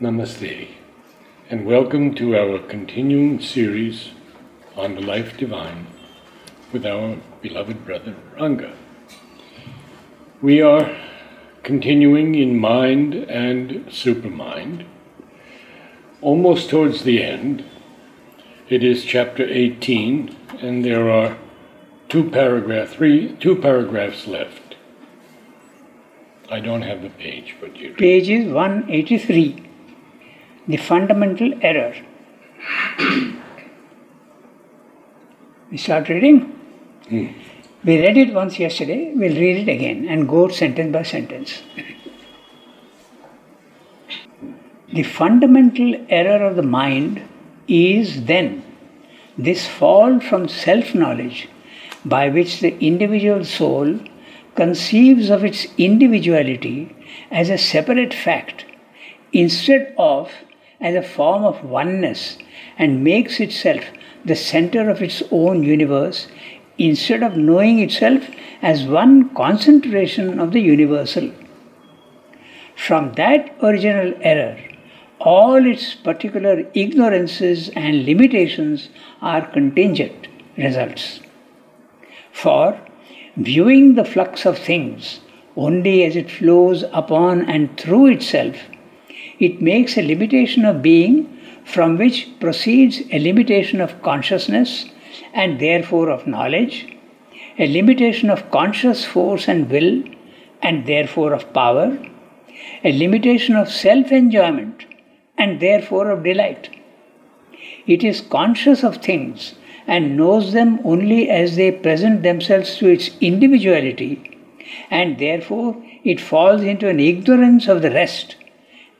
Namaste, and welcome to our continuing series on the life divine with our beloved brother Ranga. We are continuing in mind and supermind. Almost towards the end, it is chapter 18, and there are two paragraphs left. I don't have the page, but you do. Page is 183. The fundamental error. We start reading? We read it once yesterday, we'll read it again and go sentence by sentence. The fundamental error of the mind is then this fall from self-knowledge by which the individual soul conceives of its individuality as a separate fact instead of as a form of oneness, and makes itself the center of its own universe instead of knowing itself as one concentration of the universal. From that original error, all its particular ignorances and limitations are contingent results. For viewing the flux of things only as it flows upon and through itself, it makes a limitation of being from which proceeds a limitation of consciousness and therefore of knowledge, a limitation of conscious force and will and therefore of power, a limitation of self-enjoyment and therefore of delight. It is conscious of things and knows them only as they present themselves to its individuality, and therefore it falls into an ignorance of the rest,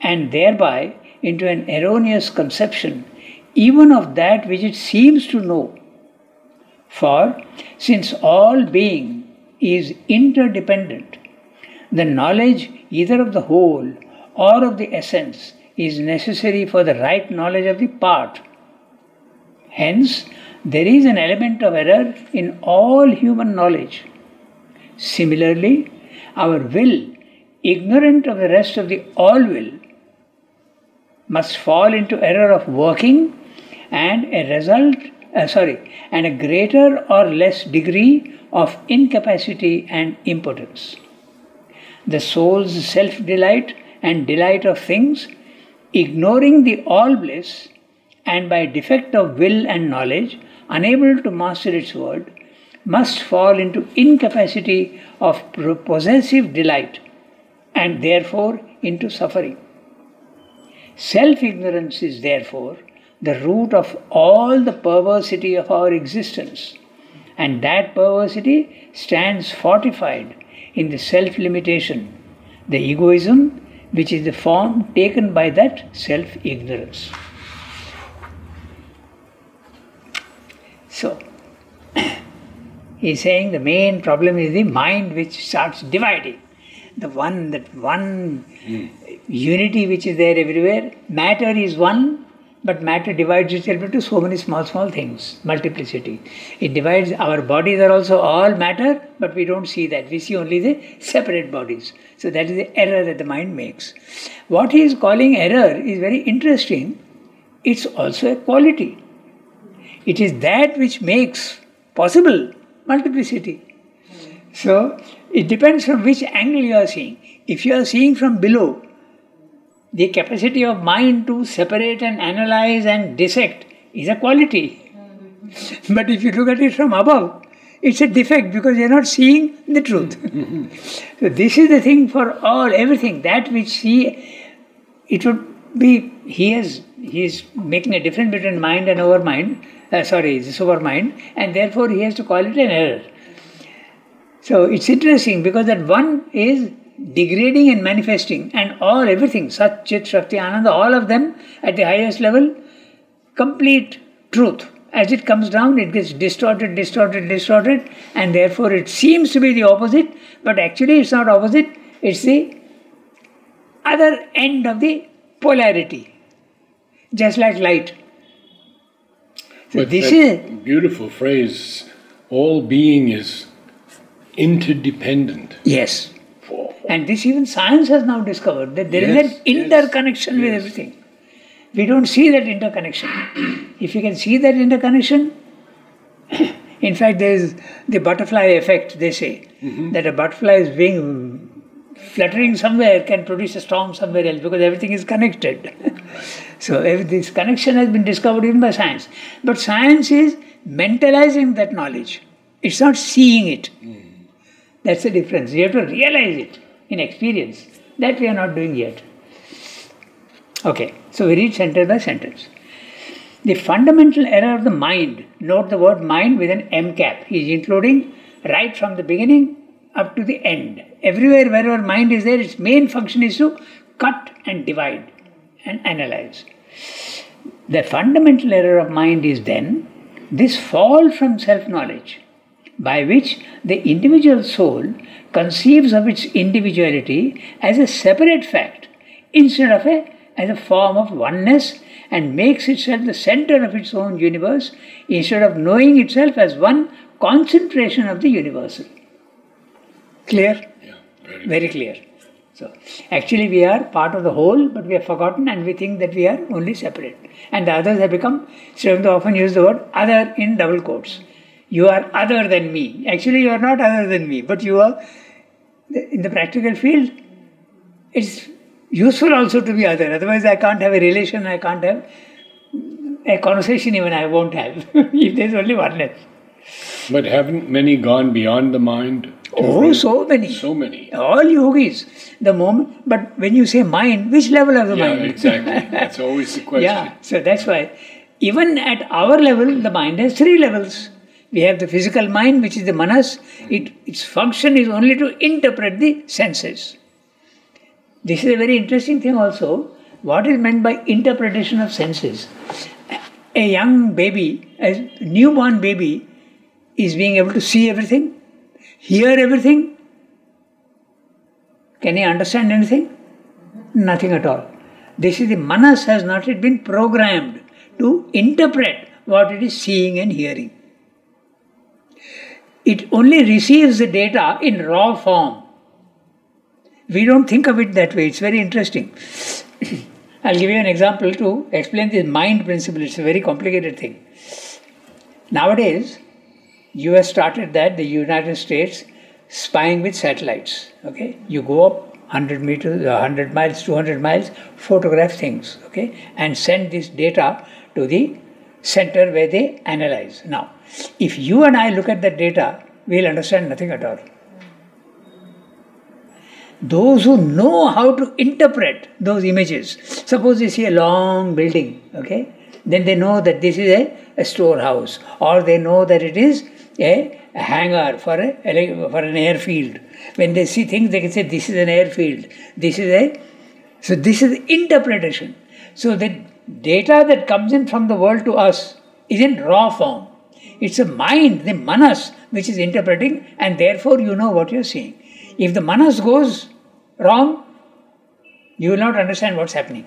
and thereby into an erroneous conception even of that which it seems to know. For since all being is interdependent, the knowledge either of the whole or of the essence is necessary for the right knowledge of the part. Hence, there is an element of error in all human knowledge. Similarly, our will, ignorant of the rest of the all-will, must fall into error of working and a greater or less degree of incapacity and impotence. The soul's self-delight and delight of things, ignoring the all-bliss, and by defect of will and knowledge, unable to master its word, must fall into incapacity of possessive delight and therefore into suffering. Self-ignorance is therefore the root of all the perversity of our existence, and that perversity stands fortified in the self-limitation, the egoism, which is the form taken by that self-ignorance. So, he's saying the main problem is the mind which starts dividing. That one unity which is there everywhere. Matter is one, but matter divides itself into so many small things, multiplicity. It divides, our bodies are also all matter, but we don't see that. We see only the separate bodies. So that is the error that the mind makes. What he is calling error is very interesting. It's also a quality. It is that which makes possible multiplicity. So, it depends from which angle you are seeing. If you are seeing from below, the capacity of mind to separate and analyze and dissect is a quality. But if you look at it from above, it's a defect because you are not seeing the truth. So this is the thing for everything. That which it would be, he is making a difference between mind and overmind, the supermind, and therefore he has to call it an error. So it's interesting because that one is degrading and manifesting, and everything, Sat, Chit, Shakti, Ananda, all of them at the highest level, complete truth. As it comes down, it gets distorted, and therefore it seems to be the opposite, but actually it's not opposite, it's the other end of the polarity, just like light. So but this is a beautiful phrase, all being is interdependent. Yes. And this even science has now discovered that there is an interconnection with everything. We don't see that interconnection. If you can see that interconnection, in fact, there is the butterfly effect, they say, that a butterfly's wing fluttering somewhere can produce a storm somewhere else because everything is connected. So this connection has been discovered even by science. But science is mentalizing that knowledge. It's not seeing it. That's the difference. You have to realize it in experience. That we are not doing yet. Okay, so we read sentence by sentence. The fundamental error of the mind, note the word mind with an M cap, is including right from the beginning up to the end. Everywhere, wherever mind is there, its main function is to cut and divide and analyze. The fundamental error of mind is then this fall from self-knowledge, by which the individual soul conceives of its individuality as a separate fact instead of as a form of oneness, and makes itself the center of its own universe instead of knowing itself as one concentration of the universal. Clear? Yeah, very clear. So, actually we are part of the whole, but we have forgotten and we think that we are only separate. And the others have become, Sri Aurobindo often use the word other in double quotes. You are other than me. Actually you are not other than me, but you are, in the practical field, it's useful also to be other. Otherwise I can't have a relation, I can't have a conversation even, I won't have, if there's only oneness. But haven't many gone beyond the mind? Oh, so many. So many. All yogis. The moment, but when you say mind, which level of the mind? Yeah, exactly. That's always the question. Yeah, so that's why. Even at our level, the mind has three levels. We have the physical mind, which is the manas. Its function is only to interpret the senses. This is a very interesting thing also. What is meant by interpretation of senses? A young baby, a newborn baby, is being able to see everything, hear everything. Can he understand anything? Nothing at all. This is the manas has not yet been programmed to interpret what it is seeing and hearing. It only receives the data in raw form. We don't think of it that way. It's very interesting. I'll give you an example to explain this mind principle. It's a very complicated thing. Nowadays, US started that, the United States, spying with satellites. Okay, you go up 100 meters, 100 miles, 200 miles, photograph things, okay, and send this data to the center where they analyze. Now, if you and I look at that data, we'll understand nothing at all. Those who know how to interpret those images, suppose they see a long building, okay, then they know that this is a storehouse, or they know that it is a hangar for an airfield. When they see things, they can say this is an airfield. So this is interpretation. So the data that comes in from the world to us is in raw form. It's a mind, the manas, which is interpreting, and therefore you know what you're seeing. If the manas goes wrong, you will not understand what's happening.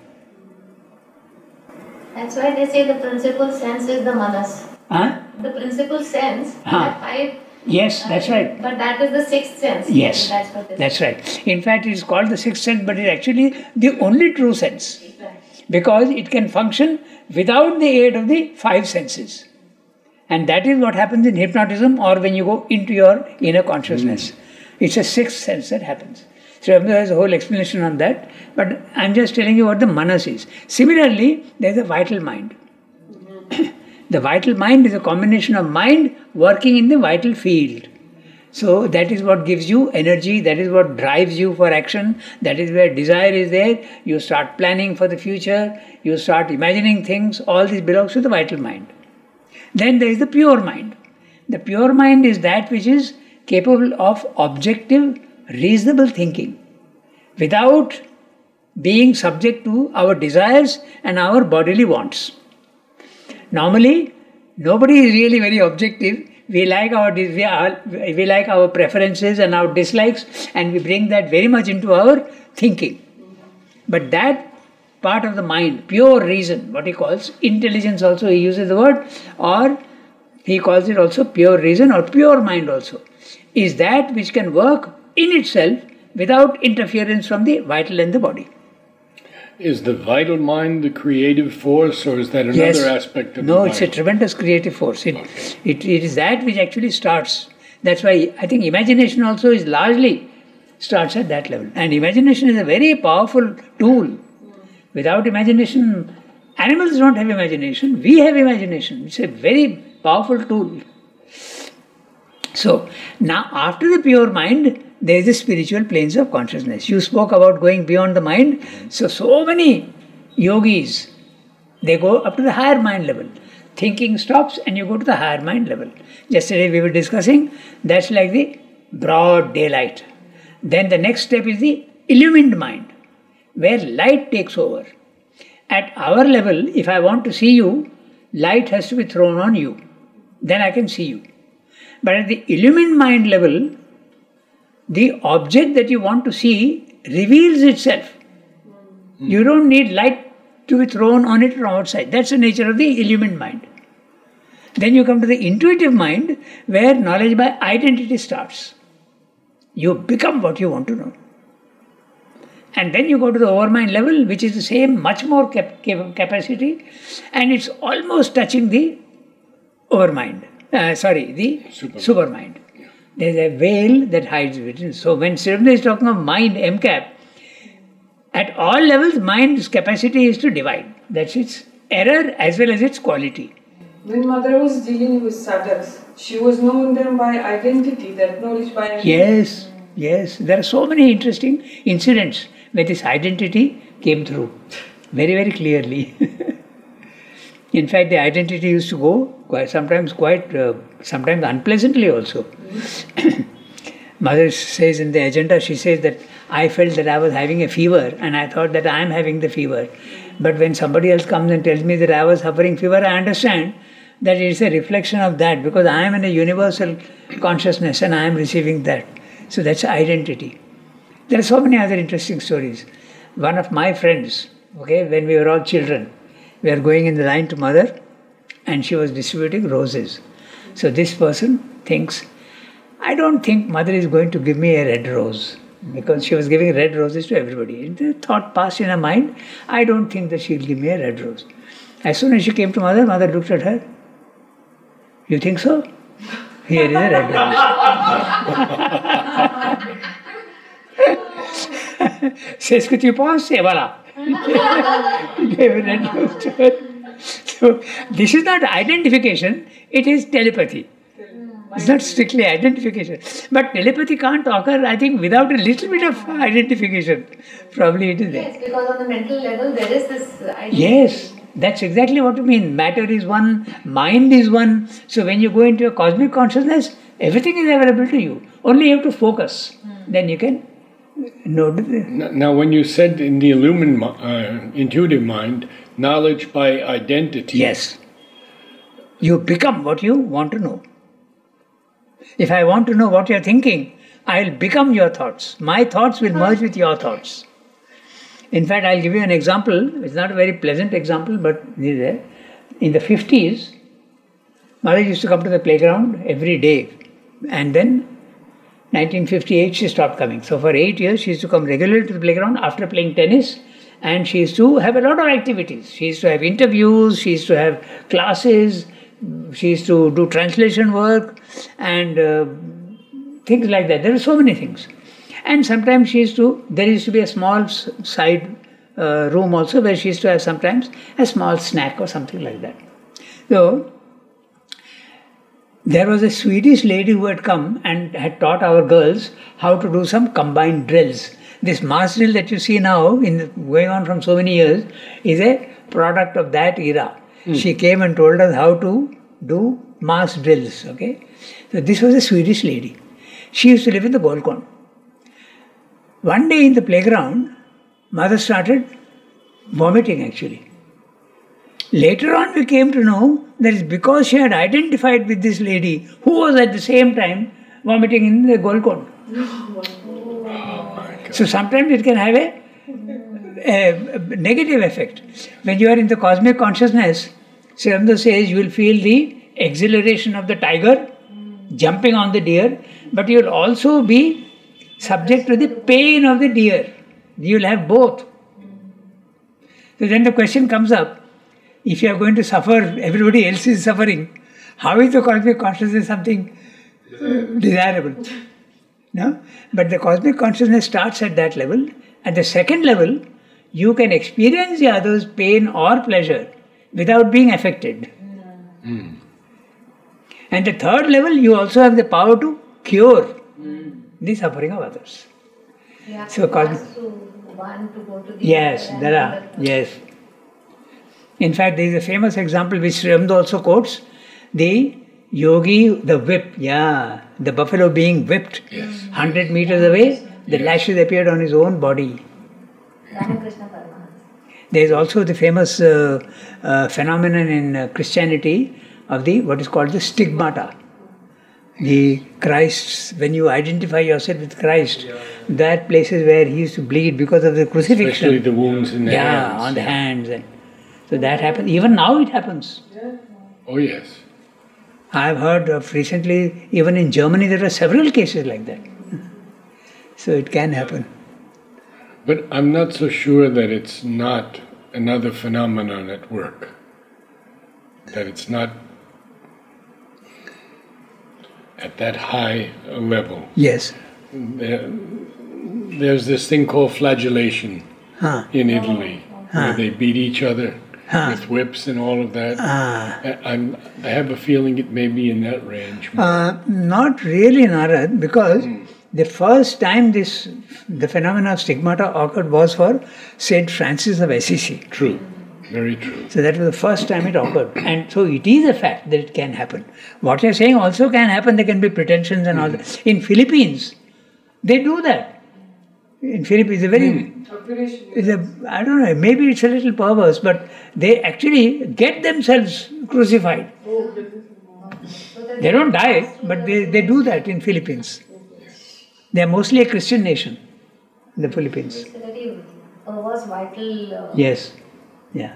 That's why they say the principal sense is the manas. Huh? The principal sense, that five. Yes, that's right. But that is the sixth sense. Yes, that's what that's right. In fact, it is called the sixth sense, but it's actually the only true sense. Because it can function without the aid of the five senses. And that is what happens in hypnotism or when you go into your inner consciousness. It's a sixth sense that happens. So there's a whole explanation on that. But I'm just telling you what the manas is. Similarly, there's a vital mind. The vital mind is a combination of mind working in the vital field. So that is what gives you energy, that is what drives you for action, that is where desire is there. You start planning for the future, you start imagining things, all this belongs to the vital mind. Then there is the pure mind. The pure mind is that which is capable of objective, reasonable thinking without being subject to our desires and our bodily wants. Normally, nobody is really very objective. We like our preferences and our dislikes, and we bring that very much into our thinking. But that part of the mind, pure reason, what he calls intelligence also, he uses the word, or he calls it also pure reason or pure mind also, is that which can work in itself without interference from the vital and the body. Is the vital mind the creative force, or is that another Yes. aspect of No, the it's a mind? tremendous creative force. It is that which actually starts. That's why I think imagination also is largely starts at that level. And imagination is a very powerful tool. Without imagination, animals don't have imagination. We have imagination. It's a very powerful tool. So, now after the pure mind, there is the spiritual planes of consciousness. You spoke about going beyond the mind. So many yogis, they go up to the higher mind level. Thinking stops and you go to the higher mind level. Yesterday we were discussing, that's like the broad daylight. Then the next step is the illumined mind, where light takes over. At our level, if I want to see you, light has to be thrown on you. Then I can see you. But at the illumined mind level, the object that you want to see reveals itself. You don't need light to be thrown on it from outside. That's the nature of the illumined mind. Then you come to the intuitive mind, where knowledge by identity starts. You become what you want to know. And then you go to the overmind level, which is the same, much more capacity, and it's almost touching the overmind. The supermind. There's a veil that hides within. So when Sri Aurobindo is talking of mind, MCAP, at all levels, mind's capacity is to divide. That's its error as well as its quality. When Mother was dealing with sadhaks, she was known them by identity, that knowledge by identity. Yes. There are so many interesting incidents where this identity came through very, very clearly. In fact, the identity used to go sometimes unpleasantly also. Mother says in the agenda, she says that I felt that I was having a fever and I thought that I am having the fever. But when somebody else comes and tells me that I was suffering fever, I understand that it is a reflection of that, because I am in a universal consciousness and I am receiving that. So that's identity. There are so many other interesting stories. One of my friends, when we were all children, we were going in the line to Mother and she was distributing roses. So this person thinks, I don't think Mother is going to give me a red rose, because she was giving red roses to everybody. And the thought passed in her mind, I don't think that she'll give me a red rose. As soon as she came to Mother, Mother looked at her. You think so? Here is a red rose. Says, could you pause? Say, voila. He gave a red rose to her. So, this is not identification, it is telepathy. It's not strictly identification. But telepathy can't occur, I think, without a little bit of identification. Probably it is there. Yes, because on the mental level there is this identity. Yes, that's exactly what you mean. Matter is one, mind is one. So when you go into a cosmic consciousness, everything is available to you. Only you have to focus. Then you can know. Now, when you said in the illumined, intuitive mind, knowledge by identity. Yes. You become what you want to know. If I want to know what you're thinking, I'll become your thoughts. My thoughts will merge with your thoughts. In fact, I'll give you an example. It's not a very pleasant example, but in the 50s, Mother used to come to the playground every day. And then 1958, she stopped coming. So for 8 years, she used to come regularly to the playground after playing tennis. And she used to have a lot of activities. She used to have interviews, she used to have classes, she used to do translation work and things like that. There were so many things. And sometimes there used to be a small side room also where she used to have sometimes a small snack or something like that. So, there was a Swedish lady who had come and had taught our girls how to do some combined drills. This mass drill that you see now, going on from so many years, is a product of that era. She came and told us how to do mass drills. So this was a Swedish lady. She used to live in the Golkond. One day in the playground, Mother started vomiting actually. Later on we came to know that it's because she had identified with this lady who was at the same time vomiting in the Golkond. So sometimes it can have a negative effect. When you are in the cosmic consciousness, Sri Aurobindo says you will feel the exhilaration of the tiger jumping on the deer, but you will also be subject to the pain of the deer. You will have both. So then the question comes up, if you are going to suffer, everybody else is suffering, how is the cosmic consciousness something desirable? No? But the cosmic consciousness starts at that level. At the second level, you can experience the other's pain or pleasure without being affected. And the third level, you also have the power to cure the suffering of others. Yeah, So one to go to the yes, other there and are. the- Yes. In fact, there is a famous example which Sri Aurobindo also quotes, the yogi, the whip, the buffalo being whipped 100 meters away, the lashes appeared on his own body. Ramakrishna Paramahansa. There is also the famous phenomenon in Christianity of the what is called the stigmata. The Christ, when you identify yourself with Christ, that places where he used to bleed because of the crucifixion. Especially the wounds in the hands. On the hands. And so that happens. Even now it happens. Oh, yes. I have heard of recently, even in Germany, there are several cases like that. So it can happen. But I'm not so sure that it's not another phenomenon at work. That it's not at that high a level. Yes. There's this thing called flagellation in Italy, where they beat each other with whips and all of that. I have a feeling it may be in that range. Not really, Narad, because the first time the phenomenon of stigmata occurred was for Saint Francis of Assisi. True. Very true. So that was the first time it occurred. And so it is a fact that it can happen. What you're saying also can happen. There can be pretensions and all that. In Philippines, they do that. In Philippines, I don't know, maybe it's a little perverse, but they actually get themselves crucified. They don't die, but they do that in Philippines. They are mostly a Christian nation, the Philippines. Was vital. Yes. Yeah.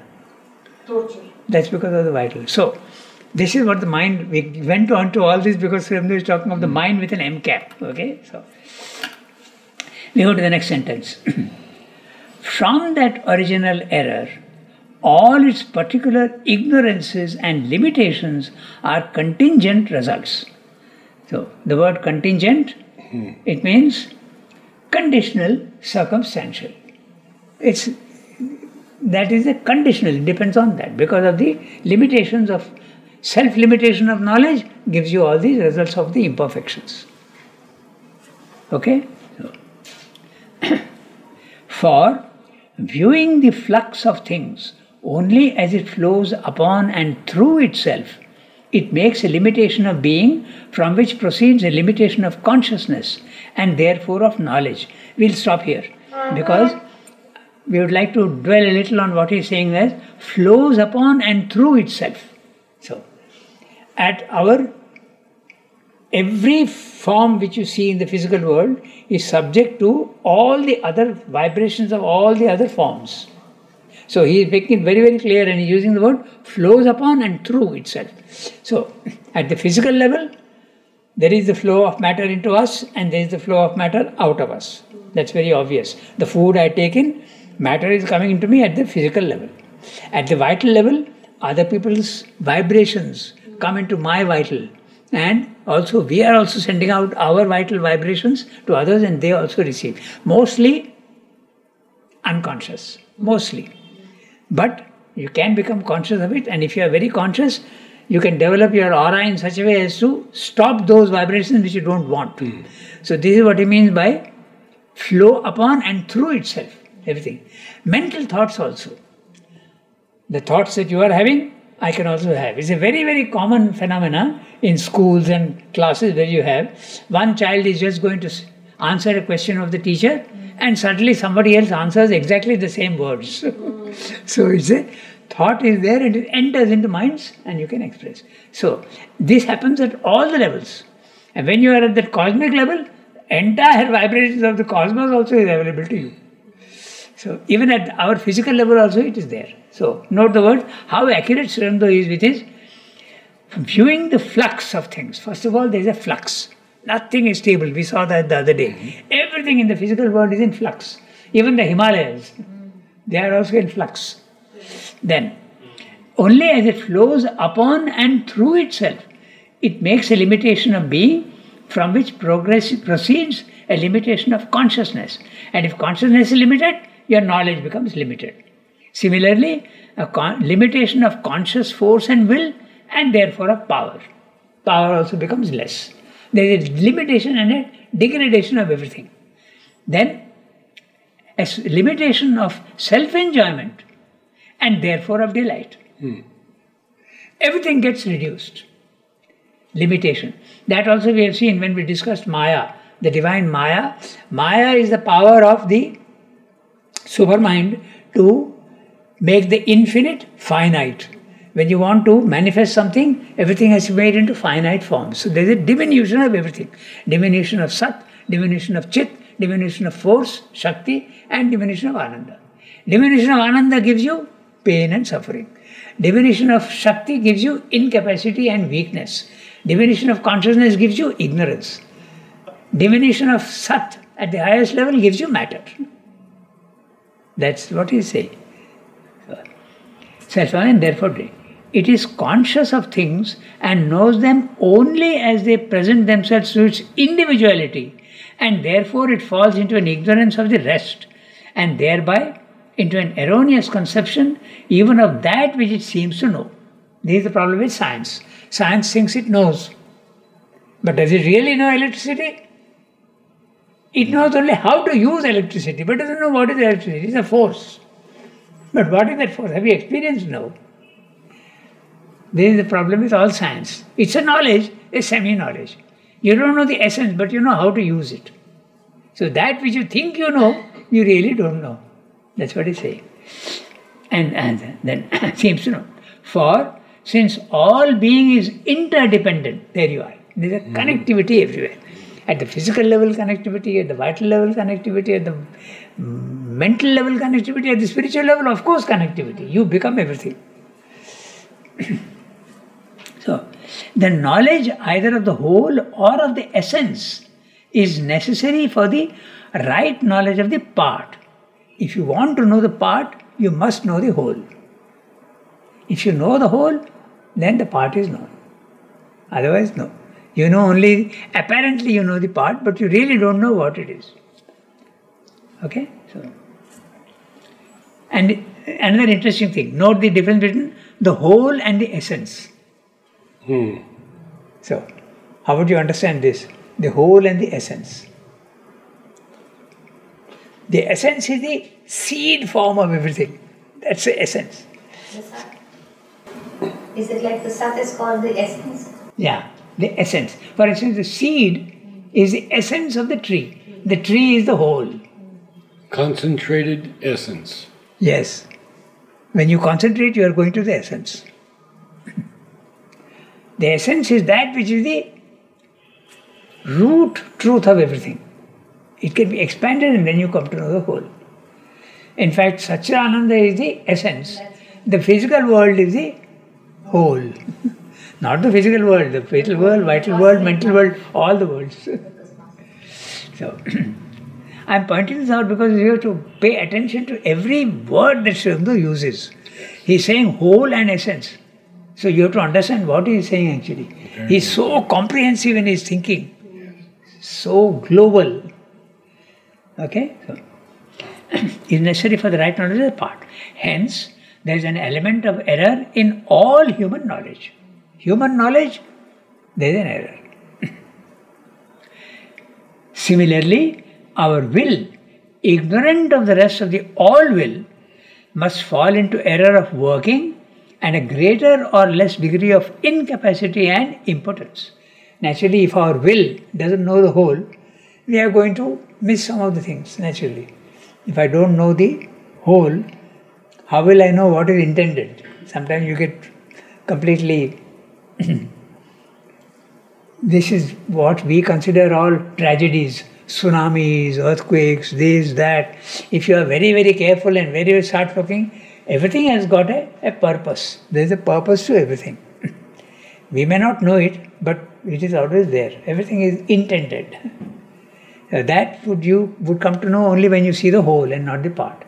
Torture. That's because of the vital. So, this is what the mind, we went on to all this because Sri Aurobindo is talking of the mind with an M cap. Okay? So, we go to the next sentence. From that original error, all its particular ignorances and limitations are contingent results. So, the word contingent, it means conditional, circumstantial. That is a conditional, it depends on that. Because of the limitations of, self-limitation of knowledge gives you all these results of the imperfections. Okay? So, for viewing the flux of things only as it flows upon and through itself, it makes a limitation of being from which proceeds a limitation of consciousness and therefore of knowledge. We'll stop here because we would like to dwell a little on what he's saying as flows upon and through itself. So, at every form which you see in the physical world is subject to all the other vibrations of all the other forms. So, he is making it very, very clear and he's using the word flows upon and through itself. So, at the physical level, there is the flow of matter into us and there is the flow of matter out of us. That's very obvious. The food I take in, matter is coming into me at the physical level. At the vital level, other people's vibrations come into my vital. And also, we are also sending out our vital vibrations to others and they also receive. Mostly unconscious. Mostly. But you can become conscious of it, and if you are very conscious, you can develop your aura in such a way as to stop those vibrations which you don't want. So this is what he means by flow upon and through itself. Everything. Mental thoughts also. The thoughts that you are having, I can also have. It's a very, very common phenomena in schools and classes where you have one child is just going to answer a question of the teacher and suddenly somebody else answers exactly the same words. So it's a thought is there and it enters into minds and you can express. So this happens at all the levels. And when you are at that cosmic level, entire vibrations of the cosmos also is available to you. So even at our physical level also it is there. So note the word, how accurate Sri Aurobindo is with his viewing the flux of things. First of all, there is a flux. Nothing is stable. We saw that the other day. Everything in the physical world is in flux. Even the Himalayas, they are also in flux. Then, only as it flows upon and through itself, it makes a limitation of being, from which progress proceeds a limitation of consciousness. And if consciousness is limited, your knowledge becomes limited. Similarly, a limitation of conscious force and will, and therefore of power. Power also becomes less. There is a limitation and a degradation of everything. Then, a limitation of self-enjoyment, and therefore of delight. Everything gets reduced. Limitation. That also we have seen when we discussed Maya, the divine Maya. Maya is the power of the supermind to make the infinite finite. When you want to manifest something, everything has to be made into finite forms. So there is a diminution of everything. Diminution of Sat, diminution of Chit, diminution of force, Shakti, and diminution of Ananda. Diminution of Ananda gives you pain and suffering. Diminution of Shakti gives you incapacity and weakness. Diminution of consciousness gives you ignorance. Diminution of Sat at the highest level gives you matter. That's what he is saying. Self-aware, therefore, it is conscious of things and knows them only as they present themselves to its individuality, and therefore it falls into an ignorance of the rest, and thereby into an erroneous conception even of that which it seems to know. This is the problem with science. Science thinks it knows. But does it really know electricity? It knows only how to use electricity, but doesn't know what is electricity. It's a force. But what is that force? Have you experienced? No. This is the problem with all science. It's a knowledge, a semi-knowledge. You don't know the essence, but you know how to use it. So that which you think you know, you really don't know. That's what he's saying. And then seems to know. For since all being is interdependent, there you are. There's a connectivity everywhere. At the physical level connectivity, at the vital level connectivity, at the mental level connectivity, at the spiritual level, of course connectivity. You become everything. So, the knowledge either of the whole or of the essence is necessary for the right knowledge of the part. If you want to know the part, you must know the whole. If you know the whole, then the part is known. Otherwise, no. You know only, apparently you know the part, but you really don't know what it is. Okay? So, and another interesting thing, note the difference between the whole and the essence. So, how would you understand this? The whole and the essence. The essence is the seed form of everything. That's the essence. The Sat. Is it like the Sat is called the essence? Yeah, the essence. For instance, the seed is the essence of the tree. The tree is the whole. Concentrated essence. Yes. When you concentrate, you are going to the essence. The essence is that which is the root truth of everything. It can be expanded and then you come to know the whole. In fact, Satchidananda is the essence. The physical world is the whole. Not the physical world, the fatal world, vital world, mental world, all the worlds. So, I am pointing this out because you have to pay attention to every word that Sri Aurobindo uses. He is saying whole and essence. So you have to understand what he is saying actually. He is so comprehensive in his thinking. So global. Okay? So, is necessary for the right knowledge of the part. Hence, there is an element of error in all human knowledge. Human knowledge, there is an error. Similarly, our will, ignorant of the rest of the all will, must fall into error of working and a greater or less degree of incapacity and impotence. Naturally, if our will doesn't know the whole, we are going to miss some of the things, naturally. If I don't know the whole, how will I know what is intended? Sometimes you get completely... This is what we consider all tragedies, tsunamis, earthquakes, this, that. If you are very, very careful and very, very start looking, everything has got a purpose. There is a purpose to everything. We may not know it, but it is always there. Everything is intended. That you would come to know only when you see the whole and not the part.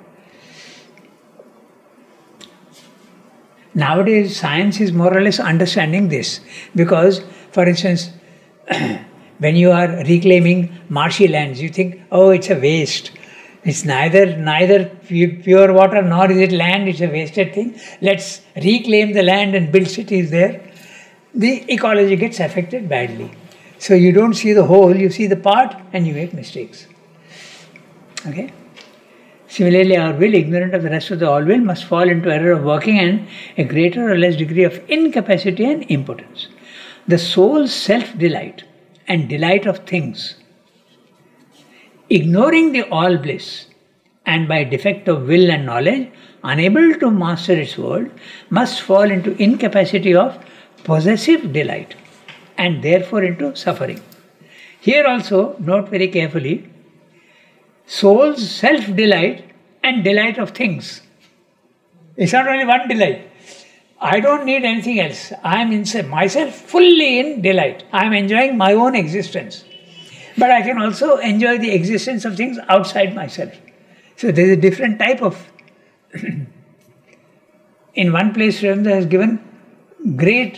Nowadays, science is more or less understanding this because, for instance, when you are reclaiming marshy lands, you think, oh, it's a waste. It's neither pure water nor is it land, it's a wasted thing. Let's reclaim the land and build cities there. The ecology gets affected badly. So you don't see the whole, you see the part and you make mistakes. Okay? Similarly, our will, ignorant of the rest of the all will, must fall into error of working and a greater or less degree of incapacity and impotence. The soul's self-delight and delight of things, ignoring the all bliss, and by defect of will and knowledge, unable to master its world, must fall into incapacity of possessive delight, and therefore into suffering. Here also, note very carefully, soul's self-delight and delight of things. It's not only one delight. I don't need anything else. I am inside myself fully in delight. I am enjoying my own existence. But I can also enjoy the existence of things outside myself. So there is a different type of... In one place, Srivendra has given great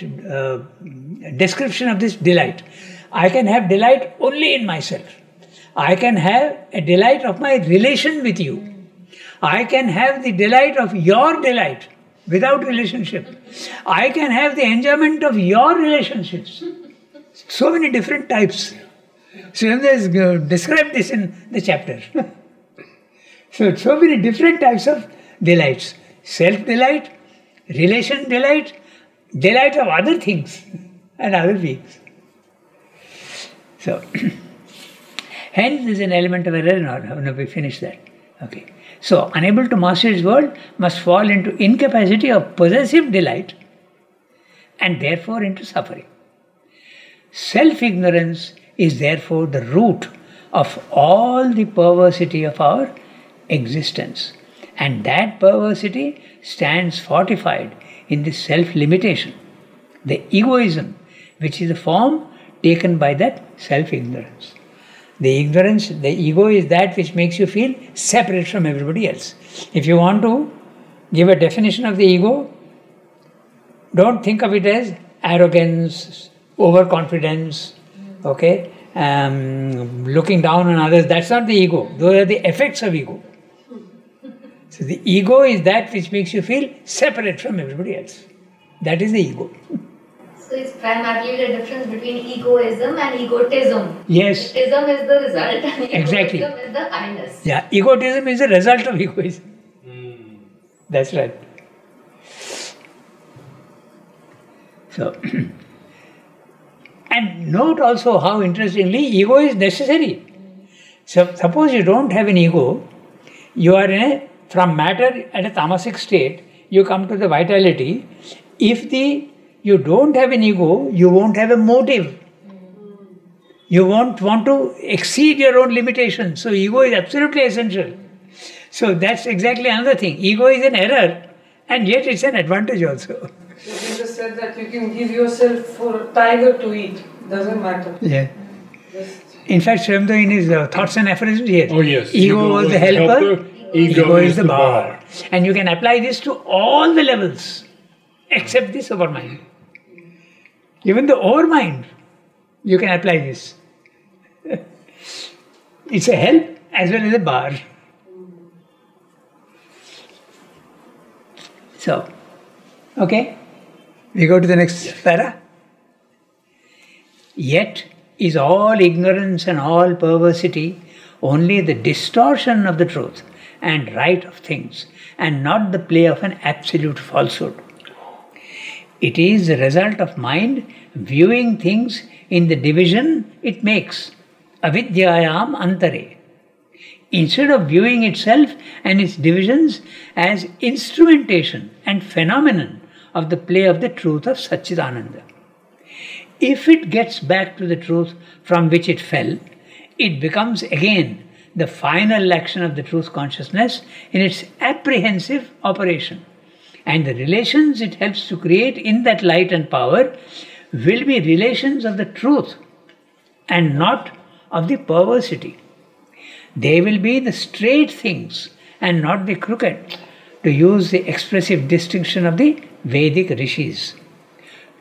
description of this delight. I can have delight only in myself. I can have a delight of my relation with you. I can have the delight of your delight without relationship. I can have the enjoyment of your relationships. So many different types. Srivendra has described this in the chapter. So many different types of delights. Self-delight, relation delight, delight of other things and other beings. So, hence there is an element of error in order. No, we finish that. Okay. So, unable to master his world must fall into incapacity of possessive delight and therefore into suffering. Self-ignorance is therefore the root of all the perversity of our existence. And that perversity stands fortified in the self-limitation, the egoism, which is the form taken by that self-ignorance. The ignorance, the ego is that which makes you feel separate from everybody else. If you want to give a definition of the ego, don't think of it as arrogance, overconfidence, okay, looking down on others. That's not the ego. Those are the effects of ego. So the ego is that which makes you feel separate from everybody else. That is the ego. So it's primarily the difference between egoism and egotism. Yes. Ism is the result and Exactly. egoism is the I-ness. Yeah, egotism is a result of egoism. That's right. So, and note also how interestingly ego is necessary. So suppose you don't have an ego, you are from matter at a tamasic state, you come to the vitality. If you don't have an ego, you won't have a motive. You won't want to exceed your own limitations. So ego is absolutely essential. So that's exactly another thing. Ego is an error and yet it's an advantage also. So Jesus said that you can give yourself for a tiger to eat. Doesn't matter. Yeah. Just In fact, Srivendra in his thoughts and aphorisms here. Oh yes. Ego was the helper, ego is the bar. And you can apply this to all the levels except the supermind. Even the overmind, you can apply this. It's a help as well as a bar. So, okay, we go to the next para. Yet is all ignorance and all perversity only the distortion of the truth and right of things, and not the play of an absolute falsehood. It is the result of mind viewing things in the division it makes, avidyayam antare, instead of viewing itself and its divisions as instrumentation and phenomenon of the play of the truth of Satchidananda. If it gets back to the truth from which it fell, it becomes again the final action of the truth consciousness in its apprehensive operation. And the relations it helps to create in that light and power will be relations of the truth and not of the perversity. They will be the straight things and not the crooked, to use the expressive distinction of the Vedic rishis.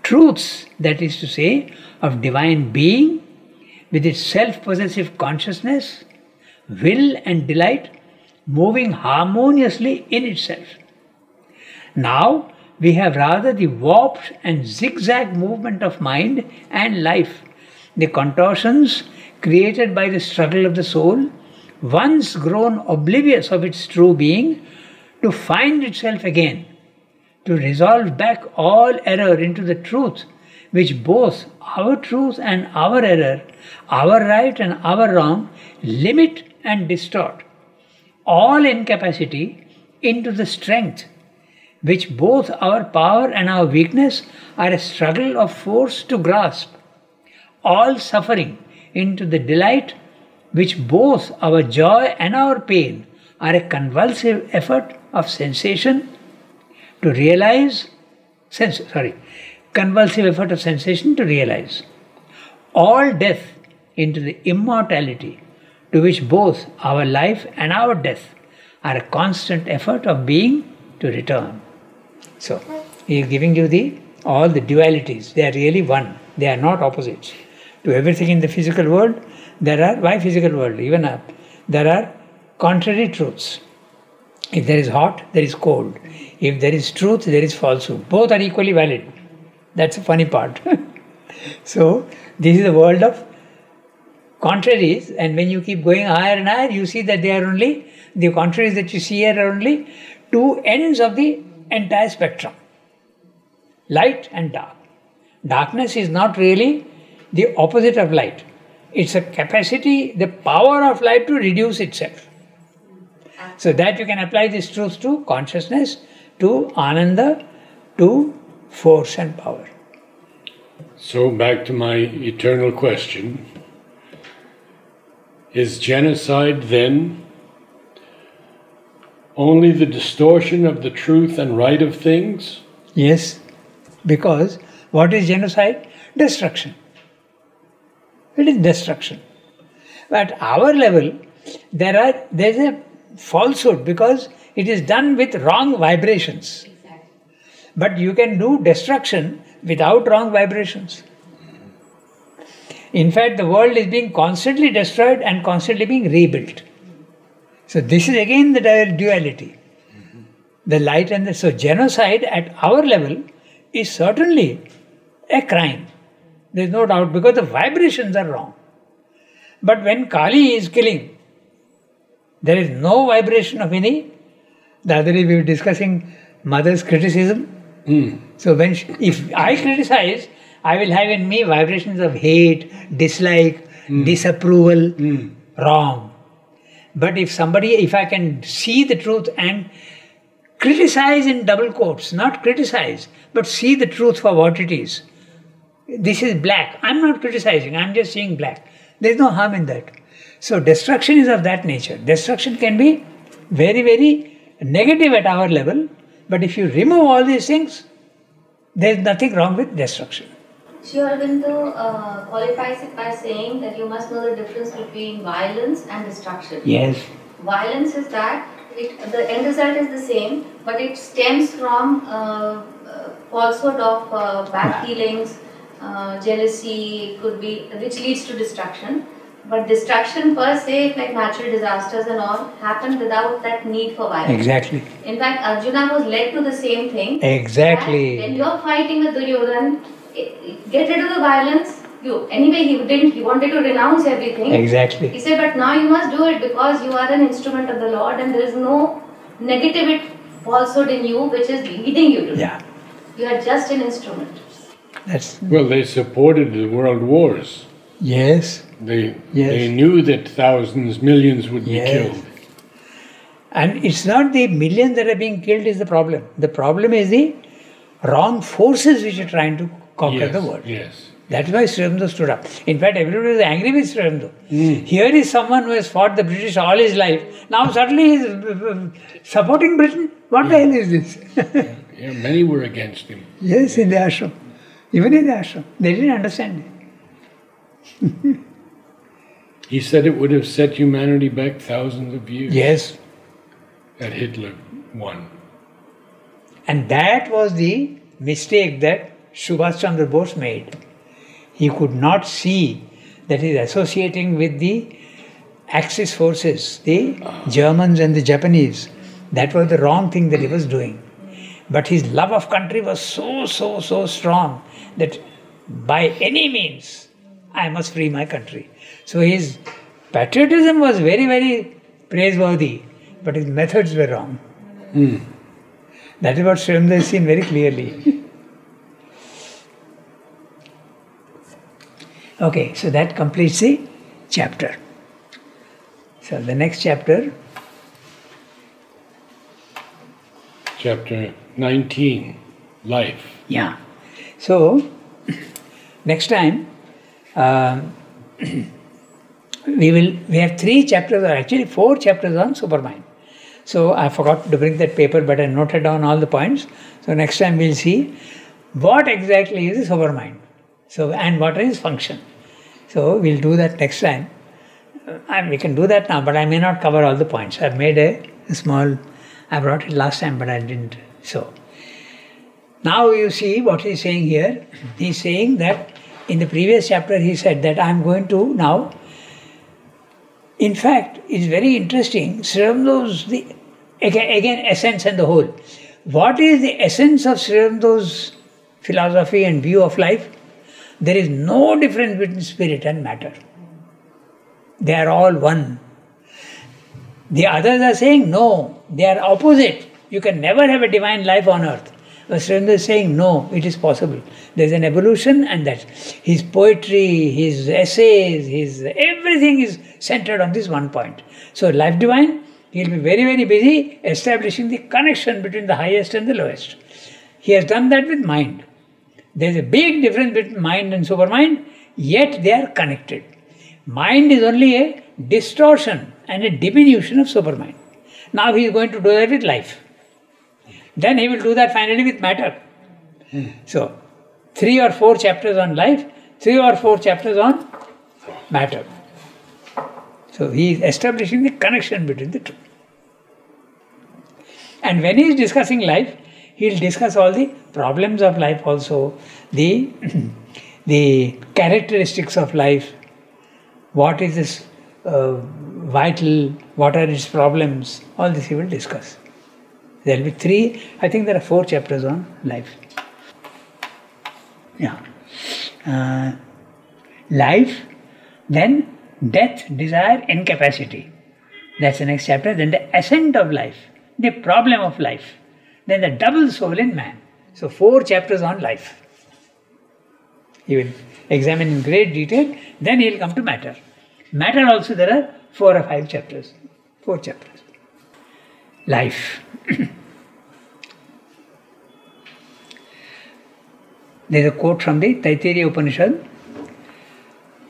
Truths, that is to say, of divine being with its self-possessive consciousness, will and delight moving harmoniously in itself. Now we have rather the warped and zigzag movement of mind and life, the contortions created by the struggle of the soul, once grown oblivious of its true being, to find itself again, to resolve back all error into the truth, which both our truth and our error, our right and our wrong, limit and distort, all incapacity into the strength, which both our power and our weakness are a struggle of force to grasp, all suffering into the delight, which both our joy and our pain are a convulsive effort of sensation to realize, convulsive effort of sensation to realize, all death into the immortality to which both our life and our death are a constant effort of being to return. So, he is giving you all the dualities. They are really one. They are not opposites. To everything in the physical world, why physical world? Even there are contrary truths. If there is hot, there is cold. If there is truth, there is falsehood. Both are equally valid. That's the funny part. So, this is the world of contraries, and when you keep going higher and higher, you see that they are only, the contraries that you see here are only two ends of the entire spectrum. Light and dark. Darkness is not really the opposite of light. It's a capacity, the power of light to reduce itself. So that you can apply this truth to consciousness, to Ananda, to force and power. So back to my eternal question. Is genocide then only the distortion of the truth and right of things? Yes, because what is genocide? Destruction. It is destruction. But at our level, there is a falsehood because it is done with wrong vibrations. Exactly. But you can do destruction without wrong vibrations. In fact, the world is being constantly destroyed and constantly being rebuilt. So this is again the duality. The light and so genocide at our level is certainly a crime. There is no doubt, because the vibrations are wrong. But when Kali is killing, there is no vibration of any. The other day we were discussing mother's criticism. So if I criticize, I will have in me vibrations of hate, dislike, disapproval, wrong. But if I can see the truth and criticize in double quotes, not criticize, but see the truth for what it is. This is black. I'm not criticizing, I'm just seeing black. There's no harm in that. So destruction is of that nature. Destruction can be very, very negative at our level, but if you remove all these things, there's nothing wrong with destruction. Sri Aurobindo qualifies it by saying that you must know the difference between violence and destruction. Yes. Violence is that the end result is the same, but it stems from falsehood of bad feelings, jealousy, could be, which leads to destruction. But destruction per se, like natural disasters and all, happen without that need for violence. Exactly. In fact, Arjuna was led to the same thing. Exactly. When you're fighting with Duryodhan, get rid of the violence. Anyway, he wanted to renounce everything. Exactly. He said, but now you must do it because you are an instrument of the Lord and there is no negative falsehood in you which is leading you to Yeah. You are just an instrument. Well, they supported the world wars. Yes. They knew that thousands, millions would be killed. And it's not the millions that are being killed is the problem. The problem is the wrong forces which are trying to conquer the world. Yes. That's why Sri Aurobindo stood up. In fact, everybody was angry with Sri Aurobindo. Here is someone who has fought the British all his life. Now suddenly he is supporting Britain. What the hell is this? Many were against him. Yes, in the ashram. Even in the ashram. They didn't understand it. He said it would have set humanity back thousands of years. Yes. That Hitler won. And that was the mistake that Subhash Chandra Bose made. He could not see that he is associating with the Axis forces, the Germans and the Japanese. That was the wrong thing that he was doing. But his love of country was so strong that by any means I must free my country. So his patriotism was very praiseworthy, but his methods were wrong. That is what Sri Aurobindo has seen very clearly. Okay, so that completes the chapter. So the next chapter. Chapter 19, Life. Yeah. So, next time, we have 3 chapters, or actually 4 chapters on Supermind. So, I forgot to bring that paper, but I noted down all the points. So, next time we'll see what exactly is the Supermind. So, and what is its function. So, we'll do that next time. And we can do that now, but I may not cover all the points. I've made a small, I brought it last time, but I didn't. So, now you see what he's saying here. He's saying that in the previous chapter he said that I'm going to now, in fact, it's very interesting. Sri Aurobindo's, again, essence and the whole. What is the essence of Sri Aurobindo's philosophy and view of life? There is no difference between spirit and matter. They are all one. The others are saying no, they are opposite. You can never have a divine life on earth. But Sri Aurobindo is saying no, it is possible. There is an evolution, and that his poetry, his essays, his everything is centered on this one point. So life divine, he will be very busy establishing the connection between the highest and the lowest. He has done that with mind. There is a big difference between mind and supermind, yet they are connected. Mind is only a distortion and a diminution of supermind. Now he is going to do that with life. Then he will do that finally with matter. So, 3 or 4 chapters on life, 3 or 4 chapters on matter. So he is establishing the connection between the two. And when he is discussing life, he will discuss all the problems of life also, the characteristics of life, what is this vital, what are its problems, all this he will discuss. There will be 3, I think there are 4 chapters on life. Yeah. Life, then death, desire, incapacity. That's the next chapter. Then the ascent of life, the problem of life. Then the double soul in man. So 4 chapters on life. He will examine in great detail. Then he will come to matter. Matter also there are 4 or 5 chapters. 4 chapters. Life. There is a quote from the Taittiriya Upanishad.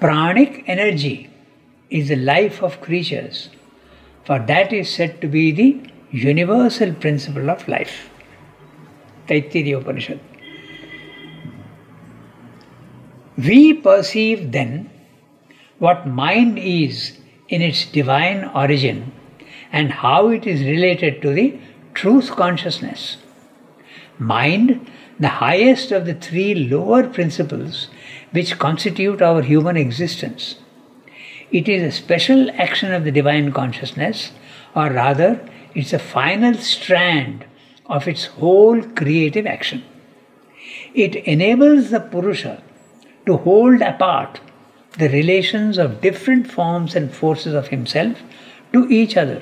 Pranic energy is the life of creatures, for that is said to be the universal principle of life. Taittiriya Upanishad. We perceive then what mind is in its divine origin and how it is related to the truth consciousness. Mind, the highest of the 3 lower principles which constitute our human existence. It is a special action of the divine consciousness, or rather, it's a final strand of its whole creative action. It enables the Purusha to hold apart the relations of different forms and forces of himself to each other.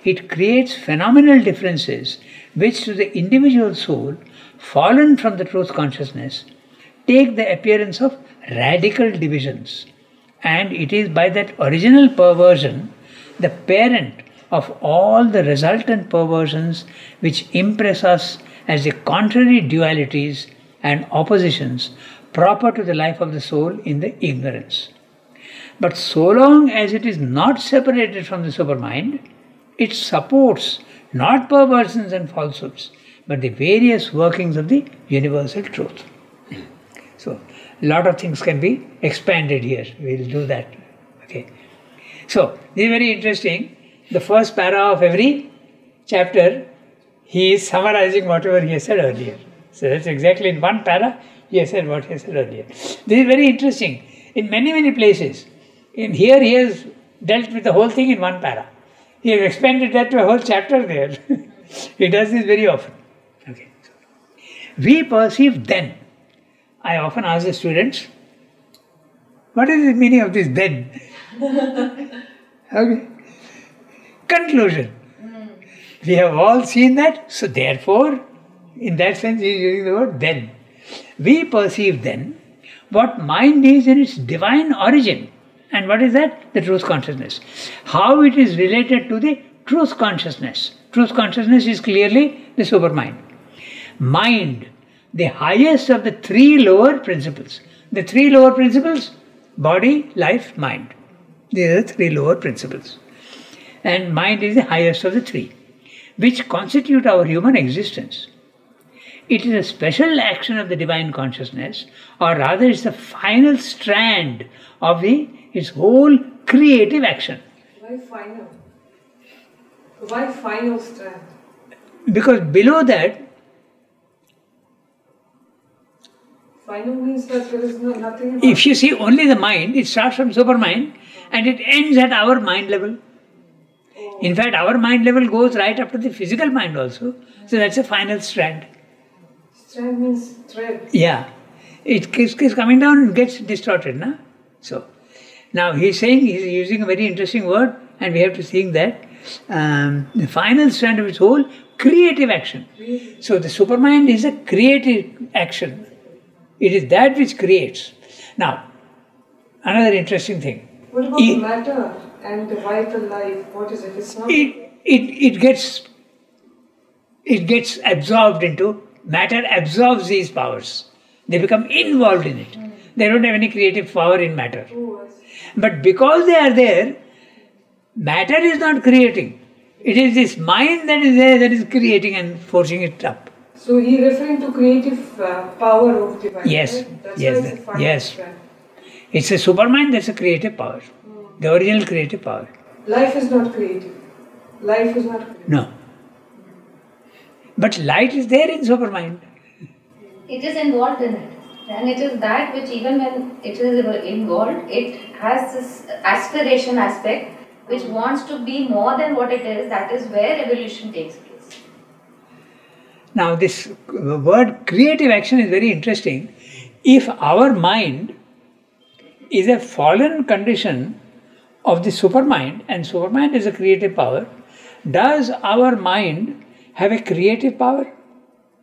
It creates phenomenal differences which to the individual soul, fallen from the truth consciousness, take the appearance of radical divisions. And it is by that original perversion, the parent of all the resultant perversions which impress us as the contrary dualities and oppositions proper to the life of the soul in the ignorance. But so long as it is not separated from the supermind, it supports not perversions and falsehoods, but the various workings of the universal truth. a lot of things can be expanded here. We'll do that. Okay. So, this is very interesting. The first para of every chapter, he is summarizing whatever he has said earlier. So, that's exactly in one para, he has said what he has said earlier. This is very interesting. In many places, in here he has dealt with the whole thing in one para. He has expanded that to a whole chapter there. He does this very often. Okay. We perceive then. I often ask the students, what is the meaning of this then? Okay. Conclusion. We have all seen that, so therefore, in that sense, he is using the word then. We perceive then what mind is in its divine origin. And what is that? The truth consciousness. How it is related to the truth consciousness. Truth consciousness is clearly the supermind. Mind, the highest of the three lower principles. The three lower principles, body, life, mind. These are the three lower principles. And mind is the highest of the three, which constitute our human existence. It is a special action of the divine consciousness, or rather it's the final strand of its whole creative action. Why final? Why final strand? Because below that, final means that there is nothing about if you see only the mind, it starts from supermind and it ends at our mind level. In fact, our mind level goes right up to the physical mind also. So that's a final strand. Strand means thread. Yeah. It keeps coming down and gets distorted. Na? So, now he's saying, he's using a very interesting word, and we have to think that the final strand of its whole creative action. So the supermind is a creative action. It is that which creates. Now, another interesting thing. What about the matter and the vital life? What is it? It's not. It gets absorbed into matter. Absorbs these powers. They become involved in it. They don't have any creative power in matter. But because they are there, matter is not creating. It is this mind that is there that is creating and forcing it up. So he is referring to creative power of divine. Yes, right? That's yes, why it's a final yes. strand. It's a supermind that's a creative power. The original creative power. Life is not creative. Life is not creative. No. But light is there in supermind. It is involved in it. And it is that which even when it is involved, it has this aspiration aspect which wants to be more than what it is. That is where evolution takes place. Now this word creative action is very interesting. If our mind is a fallen condition of the supermind, and supermind is a creative power, does our mind have a creative power?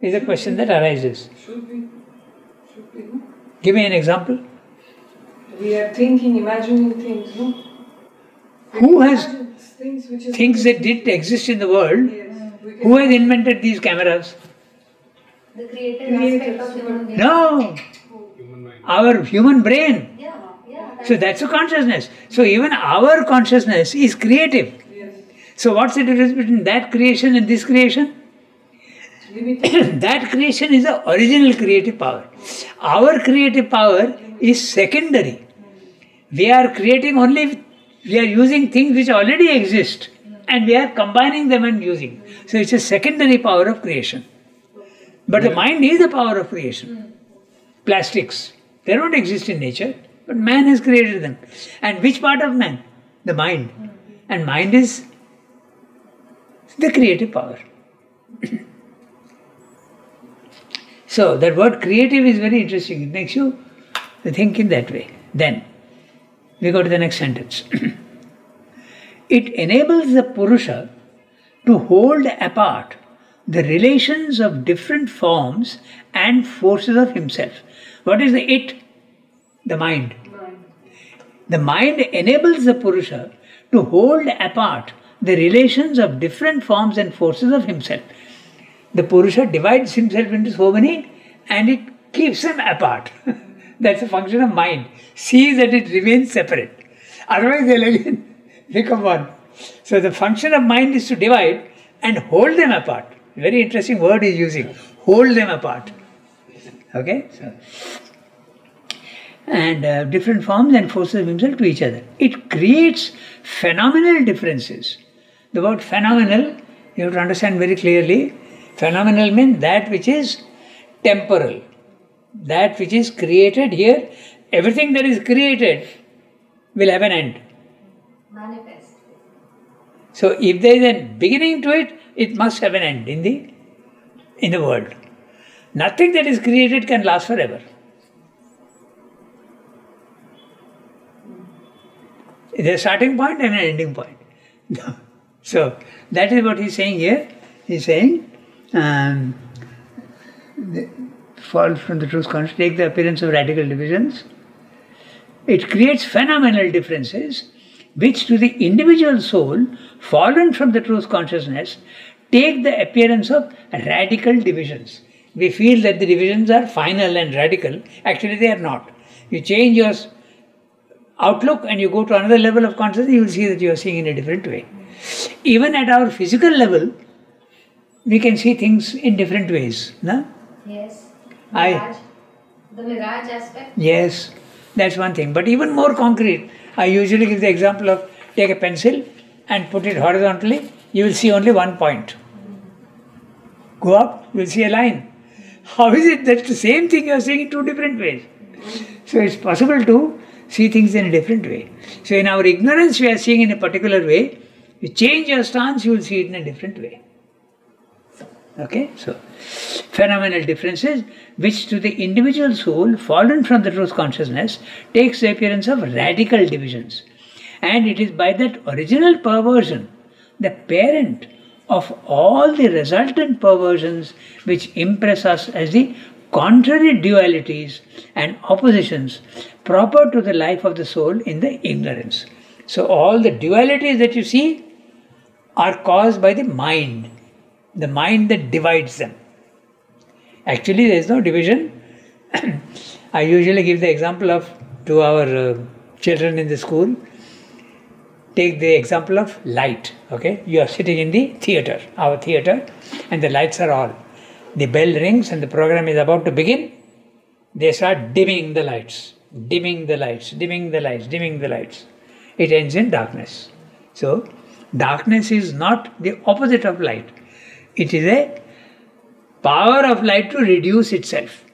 Is a question that arises. Should be. No? Give me an example. We are thinking, imagining things, no? Who has things that did exist in the world? Yes. Who has invented these cameras? The creative aspect of human being. No! Our human brain. Yeah. So that's a consciousness. So even our consciousness is creative. Yes. So what's the difference between that creation and this creation? That creation is the original creative power. Our creative power is secondary. We are creating only, we are using things which already exist and we are combining them and using. So it's a secondary power of creation. But the mind is the power of creation. Plastics, they don't exist in nature, but man has created them. And which part of man? The mind. And mind is the creative power. So that word creative is very interesting. It makes you think in that way. Then we go to the next sentence. It enables the Purusha to hold apart the relations of different forms and forces of himself. What is the it? The mind. The mind enables the Purusha to hold apart the relations of different forms and forces of himself. The Purusha divides himself into so many and it keeps them apart. That's a function of mind. Sees that it remains separate. Otherwise they'll again become one. So the function of mind is to divide and hold them apart. Very interesting word he's using. Hold them apart. Okay? So, and different forms and forces of himself to each other. It creates phenomenal differences. The word phenomenal, you have to understand very clearly. Phenomenal means that which is temporal, that which is created here. Everything that is created will have an end. Manifest. So if there is a beginning to it, it must have an end in the world. Nothing that is created can last forever. There's a starting point and an ending point. So that is what he's saying here. He's saying, fall from the truth consciousness, take the appearance of radical divisions. It creates phenomenal differences which to the individual soul, fallen from the truth consciousness, take the appearance of radical divisions. We feel that the divisions are final and radical. Actually they are not. You change your outlook and you go to another level of consciousness, you will see that you are seeing in a different way. Even at our physical level, we can see things in different ways. No? Yes. Mirage. The mirage aspect. Yes, that's one thing. But even more concrete, I usually give the example of take a pencil and put it horizontally, you will see only one point. Go up, you will see a line. How is it that the same thing you are seeing in two different ways? So it's possible to see things in a different way. So in our ignorance we are seeing in a particular way. You change your stance, you will see it in a different way. Okay, so phenomenal differences which to the individual soul fallen from the truth consciousness takes the appearance of radical divisions. And it is by that original perversion, the parent of all the resultant perversions which impress us as the contrary dualities and oppositions proper to the life of the soul in the ignorance. So all the dualities that you see are caused by the mind that divides them. Actually there is no division. I usually give the example of to our children in the school. Take the example of light. Okay, you are sitting in the theatre, our theatre, and the lights are all. The bell rings and the program is about to begin. They start dimming the lights, dimming the lights, dimming the lights, dimming the lights. It ends in darkness. So darkness is not the opposite of light. It is a power of light to reduce itself.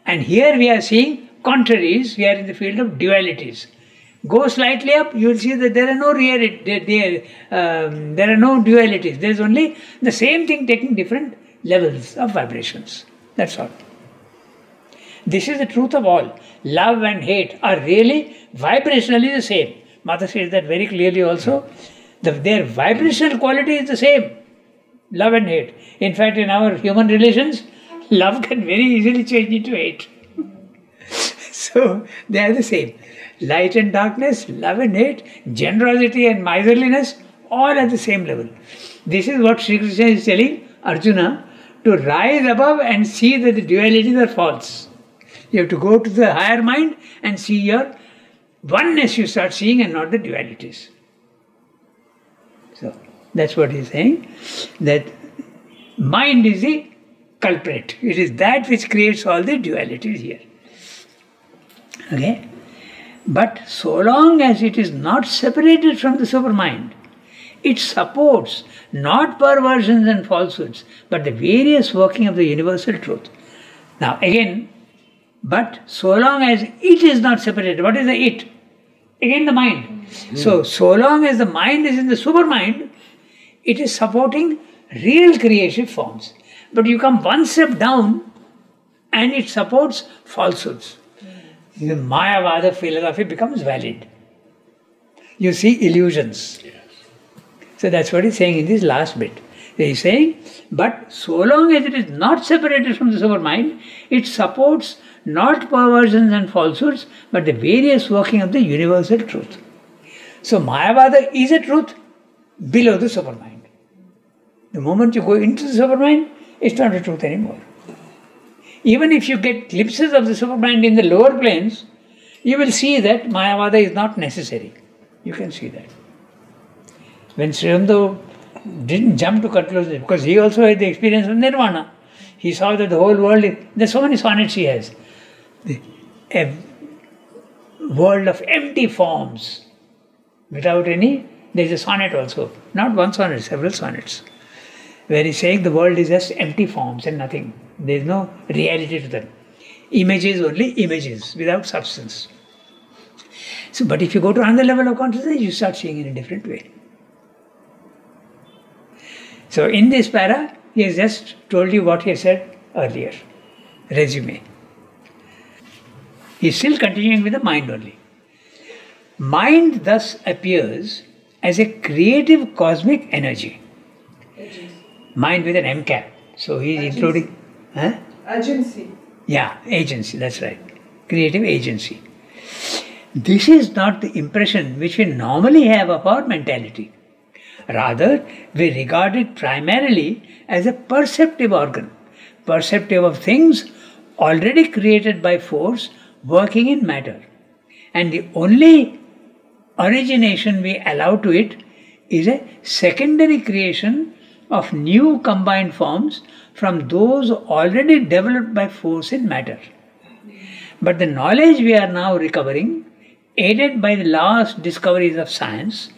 And here we are seeing contraries. We are in the field of dualities. Go slightly up, you will see that there are no there are no dualities. There is only the same thing taking different levels of vibrations. That's all. This is the truth of all. Love and hate are really vibrationally the same. Mata says that very clearly also. Their vibrational quality is the same. Love and hate. In fact, in our human relations, love can very easily change into hate. So they are the same. Light and darkness, love and hate, generosity and miserliness, all at the same level. This is what Sri Krishna is telling Arjuna, to rise above and see that the dualities are false. You have to go to the higher mind and see your oneness you start seeing and not the dualities. So that's what he is saying, that mind is the culprit. It is that which creates all the dualities here. Okay? But so long as it is not separated from the supermind, it supports not perversions and falsehoods, but the various working of the universal truth. Now again, but so long as it is not separated, what is the it? Again the mind. So long as the mind is in the supermind, it is supporting real creative forms. But you come one step down and it supports falsehoods. The Mayavada philosophy becomes valid. You see illusions. Yes. So that's what he's saying in this last bit. He's saying, but so long as it is not separated from the supermind, it supports not perversions and falsehoods, but the various working of the universal truth. So Mayavada is a truth below the supermind. The moment you go into the supermind, it's not a truth anymore. Even if you get glimpses of the supermind in the lower planes, you will see that Mayavada is not necessary. You can see that. When Sri Aurobindo didn't jump to conclusion, because he also had the experience of Nirvana. He saw that the whole world, there's so many sonnets he has. world of empty forms, without any. There is a sonnet also, not one sonnet, several sonnets, where he's saying the world is just empty forms and nothing. There is no reality to them. Images, only images, without substance. So, but if you go to another level of consciousness, you start seeing in a different way. So, in this para, he has just told you what he has said earlier. Resume. He is still continuing with the mind only. Mind thus appears as a creative cosmic energy. Mind with an M cap. So he is including... Huh? Agency. Yeah, agency, that's right. Creative agency. This is not the impression which we normally have of our mentality. Rather, we regard it primarily as a perceptive organ, perceptive of things already created by force working in matter. And the only origination we allow to it is a secondary creation of new combined forms from those already developed by force in matter. But the knowledge we are now recovering, aided by the last discoveries of science,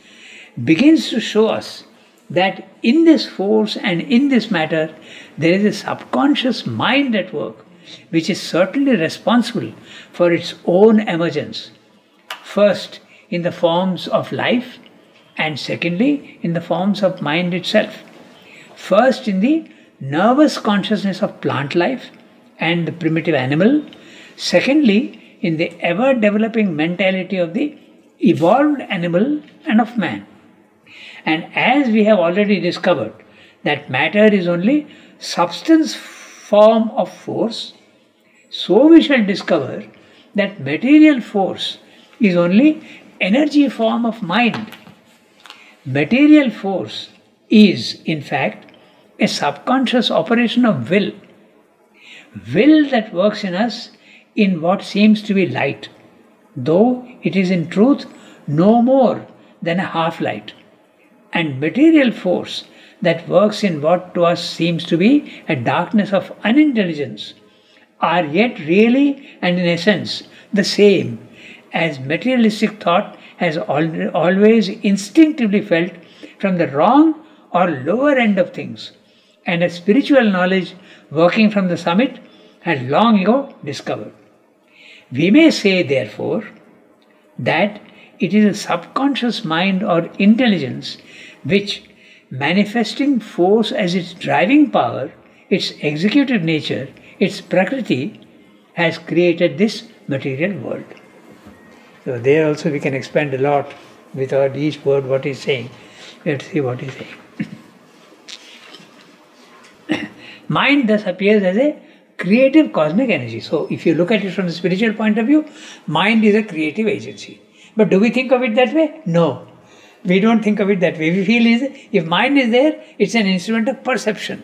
begins to show us that in this force and in this matter there is a subconscious mind at work which is certainly responsible for its own emergence. First, in the forms of life, and secondly, in the forms of mind itself. First, in the nervous consciousness of plant life and the primitive animal. Secondly, in the ever-developing mentality of the evolved animal and of man. And as we have already discovered that matter is only substance form of force, so we shall discover that material force is only energy form of mind. Material force is, in fact, a subconscious operation of will. Will that works in us in what seems to be light, though it is in truth no more than a half light. And material force that works in what to us seems to be a darkness of unintelligence are yet really and in essence the same, as materialistic thought has always instinctively felt from the wrong or lower end of things, and a spiritual knowledge working from the summit had long ago discovered. We may say, therefore, that it is a subconscious mind or intelligence which, manifesting force as its driving power, its executive nature, its prakriti, has created this material world. So there also we can expand a lot without each word what he's saying. Let's see what he's saying. Mind thus appears as a creative cosmic energy. So if you look at it from the spiritual point of view, mind is a creative agency. But do we think of it that way? No. We don't think of it that way. We feel if mind is there, it's an instrument of perception.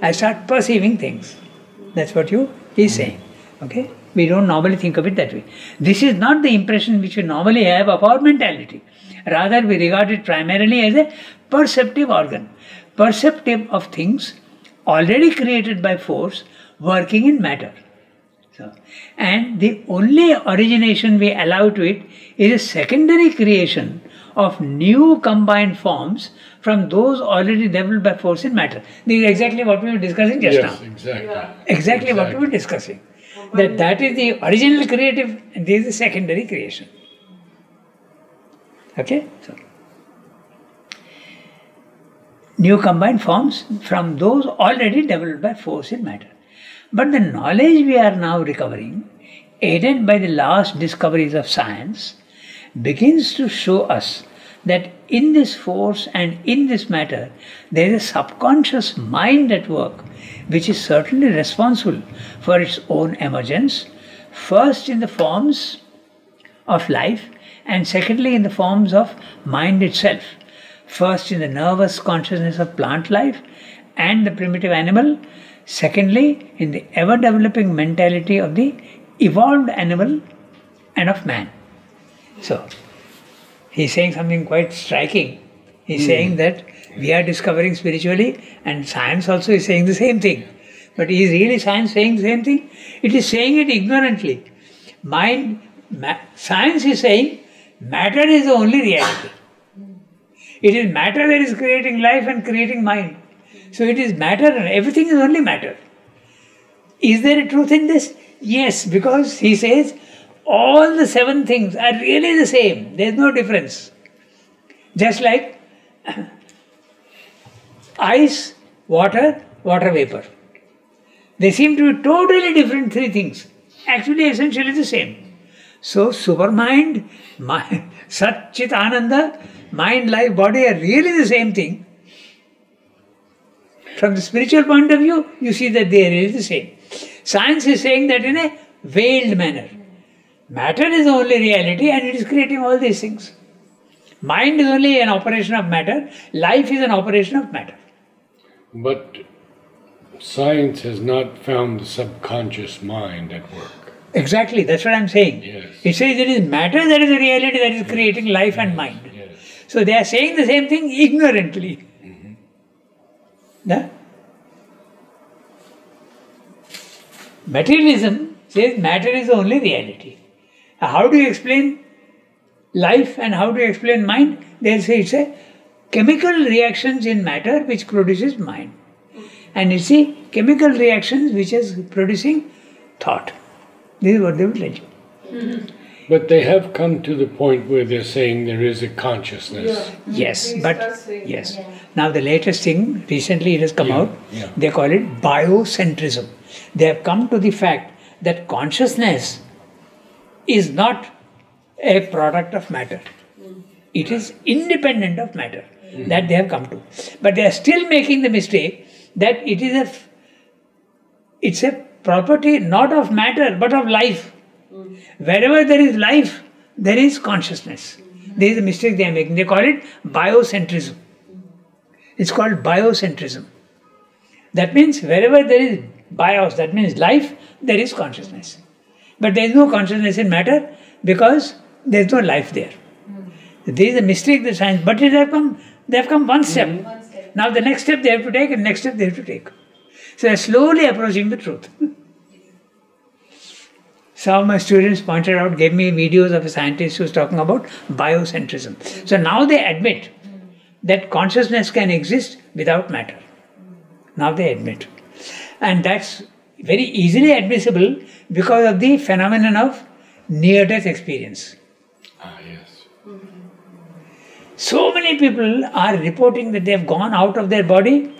I start perceiving things. That's what he's saying. Okay? We don't normally think of it that way. This is not the impression which we normally have of our mentality. Rather, we regard it primarily as a perceptive organ. Perceptive of things already created by force working in matter. So, and the only origination we allow to it is a secondary creation of new combined forms from those already developed by force in matter. This is exactly what we were discussing just now. Exactly. Yeah. Exactly what we were discussing. That is the original creative and this is the secondary creation. Okay? So, new combined forms from those already developed by force in matter. But the knowledge we are now recovering, aided by the last discoveries of science, begins to show us that in this force and in this matter, there is a subconscious mind at work, which is certainly responsible for its own emergence, first in the forms of life, and secondly in the forms of mind itself, first in the nervous consciousness of plant life and the primitive animal, secondly in the ever-developing mentality of the evolved animal and of man. So, he's saying something quite striking. He's saying that we are discovering spiritually, and science also is saying the same thing. But is really science saying the same thing? It is saying it ignorantly. Mind Science is saying matter is the only reality. It is matter that is creating life and creating mind. So it is matter and everything is only matter. Is there a truth in this? Yes, because he says all the 7 things are really the same. There is no difference. Just like ice, water, water vapor. They seem to be totally different 3 things. Actually, essentially the same. So, supermind, Sat Chit Ananda, mind, life, body are really the same thing. From the spiritual point of view, you see that they are really the same. Science is saying that in a veiled manner. Matter is the only reality and it is creating all these things. Mind is only an operation of matter. Life is an operation of matter. But science has not found the subconscious mind at work. Exactly, that's what I'm saying. Yes. It says it is matter that is the reality that is creating life and mind. Yes. So they are saying the same thing ignorantly. Yeah? Materialism says matter is the only reality. How do you explain life and how do you explain mind? They'll say it's a chemical reactions in matter which produces mind. And you see chemical reactions which is producing thought. This is what they will tell you. But they have come to the point where they're saying there is a consciousness. Yes, They but start saying yes. that. Now the latest thing, recently it has come out, yeah. they call it biocentrism. They have come to the fact that consciousness is not a product of matter. It is independent of matter. That they have come to. But they are still making the mistake that it's a property not of matter but of life. Wherever there is life, there is consciousness. There is a mistake they are making. They call it biocentrism. It's called biocentrism. That means wherever there is bios, that means life, there is consciousness. But there is no consciousness in matter because there is no life there. There is a mistake the science, but they have come one step. Now the next step they have to take and next step they have to take. So they are slowly approaching the truth. Some of my students pointed out, gave me videos of a scientist who was talking about biocentrism. So now they admit that consciousness can exist without matter. Now they admit. And that's very easily admissible because of the phenomenon of near-death experience. Ah, yes. So many people are reporting that they have gone out of their body.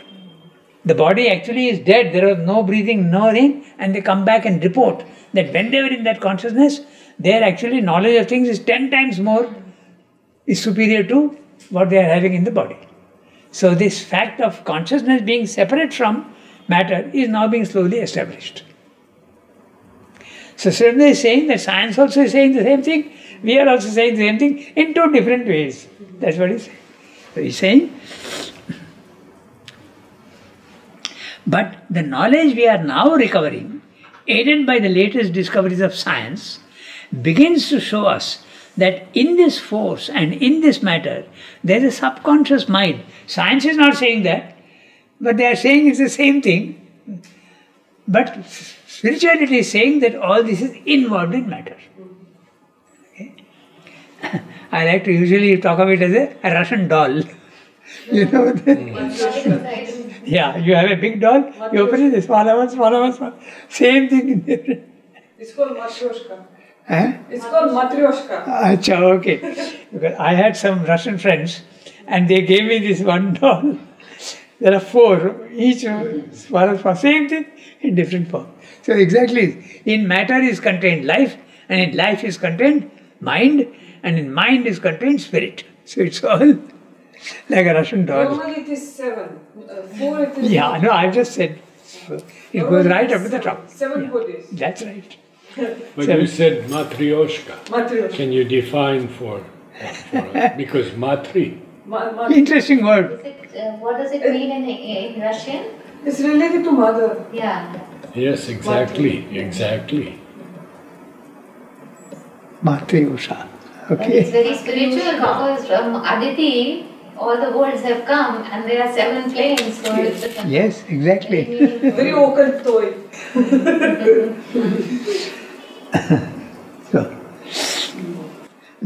The body actually is dead. There was no breathing, nothing. And they come back and report that when they were in that consciousness, their actually knowledge of things is 10 times more, is superior to what they are having in the body. So this fact of consciousness being separate from matter is now being slowly established. So Sridhar is saying that science also is saying the same thing. We are also saying the same thing in 2 different ways. That's what he's saying. So he's saying, but the knowledge we are now recovering, aided by the latest discoveries of science, begins to show us that in this force and in this matter, there is a subconscious mind. Science is not saying that, but they are saying it's the same thing. But spirituality is saying that all this is involved in matter. Okay? I like to usually talk of it as a Russian doll. You know? Yeah, you have a big doll, you open it, smaller one, smaller one, smaller. Same thing in different. It's called Matryoshka. Huh? It's called Matryoshka. Achha, okay. Because I had some Russian friends and they gave me this one doll. There are 4, each smaller, same thing in different form. So exactly, in matter is contained life, and in life is contained mind, and in mind is contained spirit. So it's all like a Russian doll. Normally it is 7. 4 it is. Yeah, no, I've just said it goes right up to the top. 7 bodies. That's right. But you said Matryoshka. Matryoshka. Can you define for us? Because Matri. Interesting word. What does it mean in Russian? It's related to mother. Yeah. Yes, exactly, exactly. Matryoshka. And Okay. it's very spiritual because from Aditi, all the worlds have come and there are 7 planes. So it's Yes, exactly. Very occult toy. So,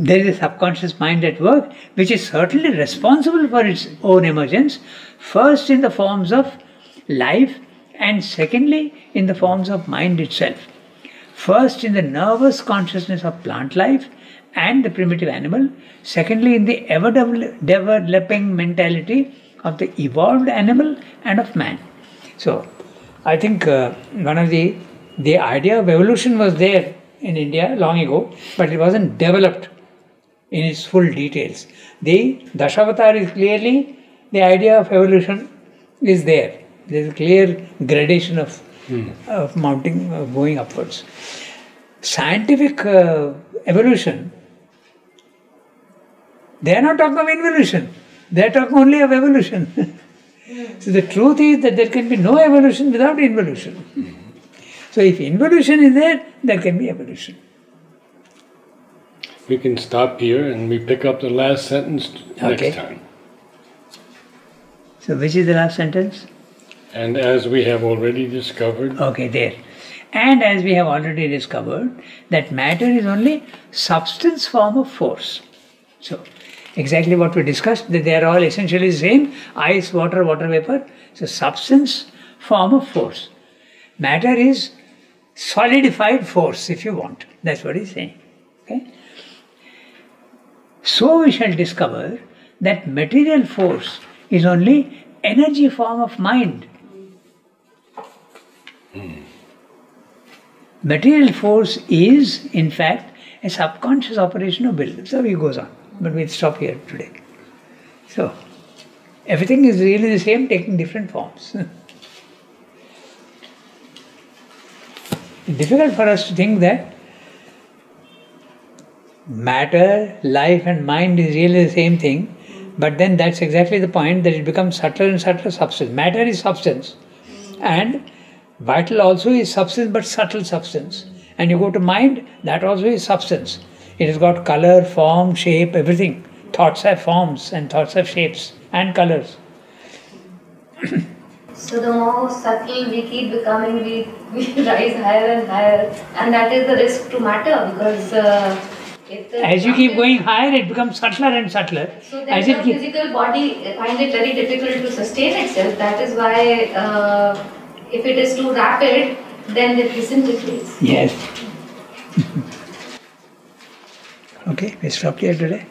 there is a subconscious mind at work which is certainly responsible for its own emergence, first in the forms of life and secondly in the forms of mind itself. First in the nervous consciousness of plant life and the primitive animal, secondly in the ever developing mentality of the evolved animal and of man. So I think one of the idea of evolution was there in India long ago, but it wasn't developed in its full details. The Dashavatar is clearly, the idea of evolution is there. There is a clear gradation of mounting, going upwards. Scientific evolution, they are not talking of involution. They are talking only of evolution. So the truth is that there can be no evolution without involution. So if involution is there, there can be evolution. We can stop here and we pick up the last sentence next time. So which is the last sentence? And as we have already discovered. Okay, there. And as we have already discovered, that matter is only substance form of force. So exactly what we discussed, that they are all essentially the same, ice, water, water vapor. So substance form of force. Matter is solidified force, if you want. That's what he's saying. Okay? So we shall discover that material force is only energy form of mind. Material force is, in fact, a subconscious operation of will. So he goes on. But we'll stop here today. So, everything is really the same, taking different forms. It's difficult for us to think that matter, life and mind is really the same thing, but then that's exactly the point, that it becomes subtler and subtler substance. Matter is substance and vital also is substance, but subtle substance. And you go to mind, that also is substance. It has got color, form, shape, everything. Thoughts have forms and thoughts have shapes and colors. So the more subtle we keep becoming, we rise higher and higher, and that is the risk to matter, because as you keep going higher, it becomes subtler and subtler. So then the physical body finds it very difficult to sustain itself. That is why if it is too rapid, then it disintegrates. Yes. Okay, we stop here today.